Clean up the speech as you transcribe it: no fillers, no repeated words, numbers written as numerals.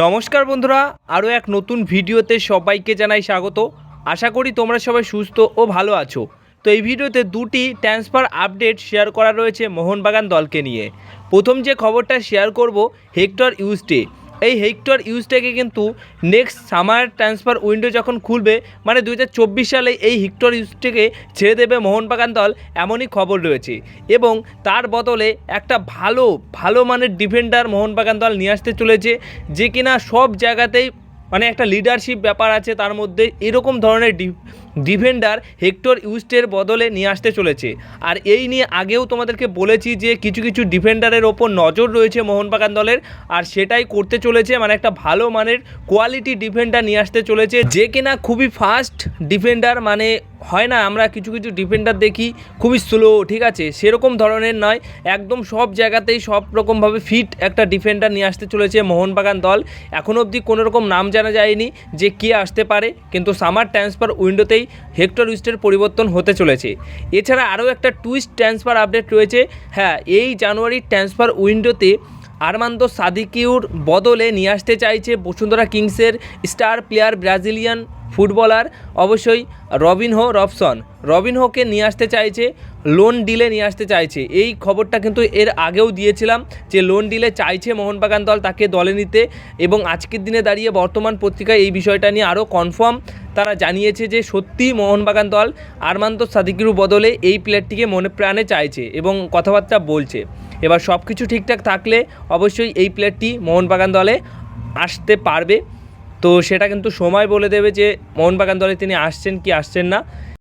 নমস্কার বন্ধুরা, আরও এক নতুন ভিডিওতে সবাইকে জানাই স্বাগত। আশা করি তোমরা সবাই সুস্থ ও ভালো আছো। তো এই ভিডিওতে দুটি ট্রান্সফার আপডেট শেয়ার করা রয়েছে মোহনবাগান দলকে নিয়ে। প্রথম যে খবরটা শেয়ার করব, হেক্টর ইউস্টে। এই হেক্টর ইউস্টেকে কিন্তু নেক্সট সামার ট্রান্সফার উইন্ডো যখন খুলবে, মানে 2024 সালে এই হেক্টর ইউস্টেকে ছেড়ে দেবে মোহনবাগান দল, এমনই খবর রয়েছে। এবং তার বদলে একটা ভালো মানের ডিফেন্ডার মোহনবাগান দল নিয়ে আসতে চলেছে, যে কিনা সব জায়গাতেই মানে একটা লিডারশিপ ব্যাপার আছে তার মধ্যে। এরকম ধরনের ডিফেন্ডার হেক্টর ইউস্টের বদলে নিয়ে আসতে চলেছে। আর এই নিয়ে আগেও তোমাদেরকে বলেছি যে কিছু কিছু ডিফেন্ডারের ওপর নজর রয়েছে মোহনবাগান দলের, আর সেটাই করতে চলেছে। মানে একটা ভালো মানের কোয়ালিটি ডিফেন্ডার নিয়ে আসতে চলেছে, যে কিনা খুবই ফাস্ট ডিফেন্ডার। মানে হয় না, আমরা কিছু কিছু ডিফেন্ডার দেখি খুবই স্লো, ঠিক আছে, সেরকম ধরনের নয়, একদম সব জায়গাতেই সব রকমভাবে ফিট একটা ডিফেন্ডার নিয়ে আসতে চলেছে মোহনবাগান দল। এখনও অবধি কোনো রকম নাম জানা যায়নি যে কে আসতে পারে, কিন্তু সামার ট্রান্সফার উইন্ডোতেই হেক্টর ইউস্টের পরিবর্তন হতে চলেছে। এছাড়া আরও একটা টুইস্ট ট্রান্সফার আপডেট রয়েছে। হ্যাঁ, এই জানুয়ারির ট্রান্সফার উইন্ডোতে আরমান্দো সাদিকিউর বদলে নিয়ে আসতে চাইছে বসুন্ধরা কিংসের স্টার প্লেয়ার ব্রাজিলিয়ান ফুটবলার, অবশ্যই রবিনহোকে নিয়ে আসতে চাইছে, লোন ডিলে নিয়ে আসতে চাইছে। এই খবরটা কিন্তু এর আগেও দিয়েছিলাম যে লোন ডিলে চাইছে মোহনবাগান দল তাকে দলে নিতে। এবং আজকের দিনে দাঁড়িয়ে বর্তমান পত্রিকায় এই বিষয়টা নিয়ে আরও কনফার্ম তারা জানিয়েছে যে সত্যি মোহনবাগান দল আরমান্দো সাদিকির বদলে এই প্লেয়ারটিকে মনে প্রাণে চাইছে এবং কথাবার্তা বলছে। এবার সব কিছু ঠিকঠাক থাকলে অবশ্যই এই প্লেয়ারটি মোহনবাগান দলে আসতে পারবে। তো সেটা কিন্তু সময় বলে দেবে যে মোহনবাগান দলে তিনি আসছেন কি আসছেন না।